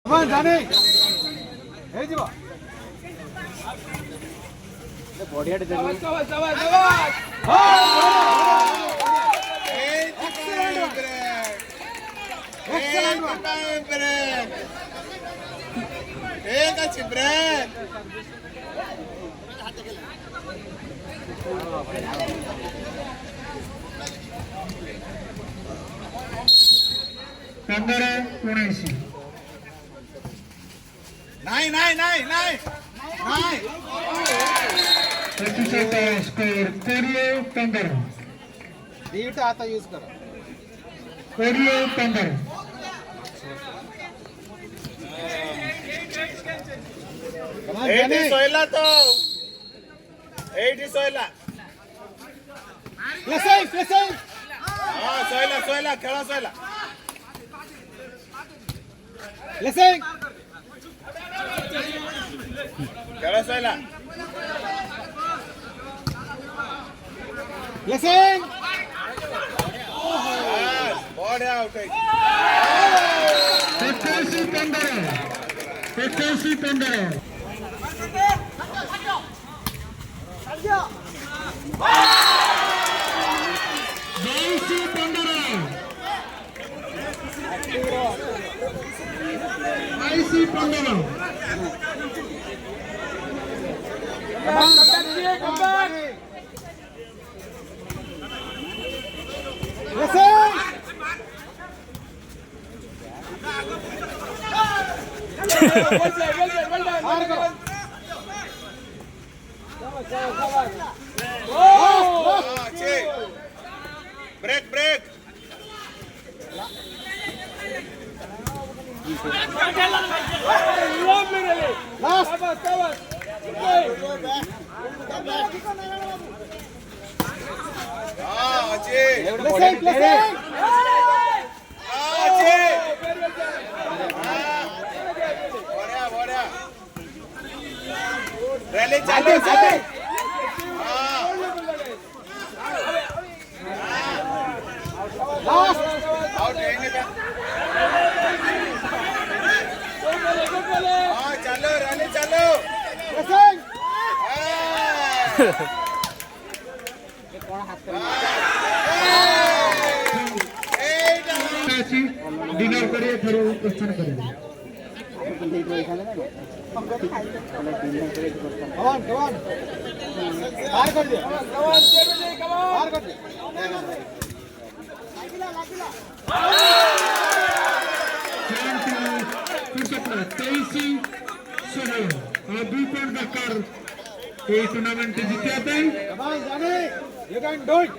জানি এই যাব বডিয়াটা দেখো ঠিক আছে ব্রেক पंद्रह उन्नीस नहीं नहीं नहीं नहीं नहीं स्कोर कोरियो 15 दीटा आता यूज करो कोरियो 15 एटी सोयला तो एटी सोयला प्लेसिंग हाँ सोयला सोयला खेला सोयला प्लेसिंग खेला सोयला प्लेसिंग बॉडी आउट है 15 ब्रेक ब्रेक रैली चालू आउट हाँ चलो रैली चलो डिनर करिए फिर क्वेश्चन करेंगे बाहर कर दे बाहर कर दे टूर्नामेंट जीते आते हैं you can do it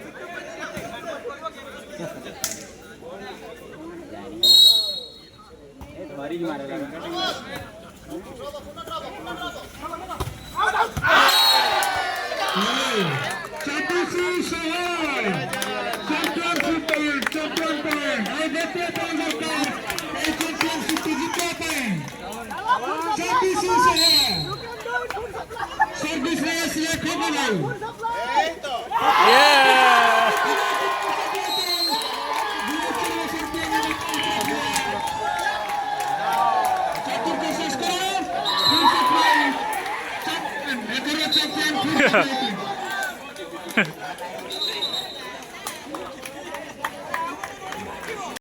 भारी मारेगा Yeah.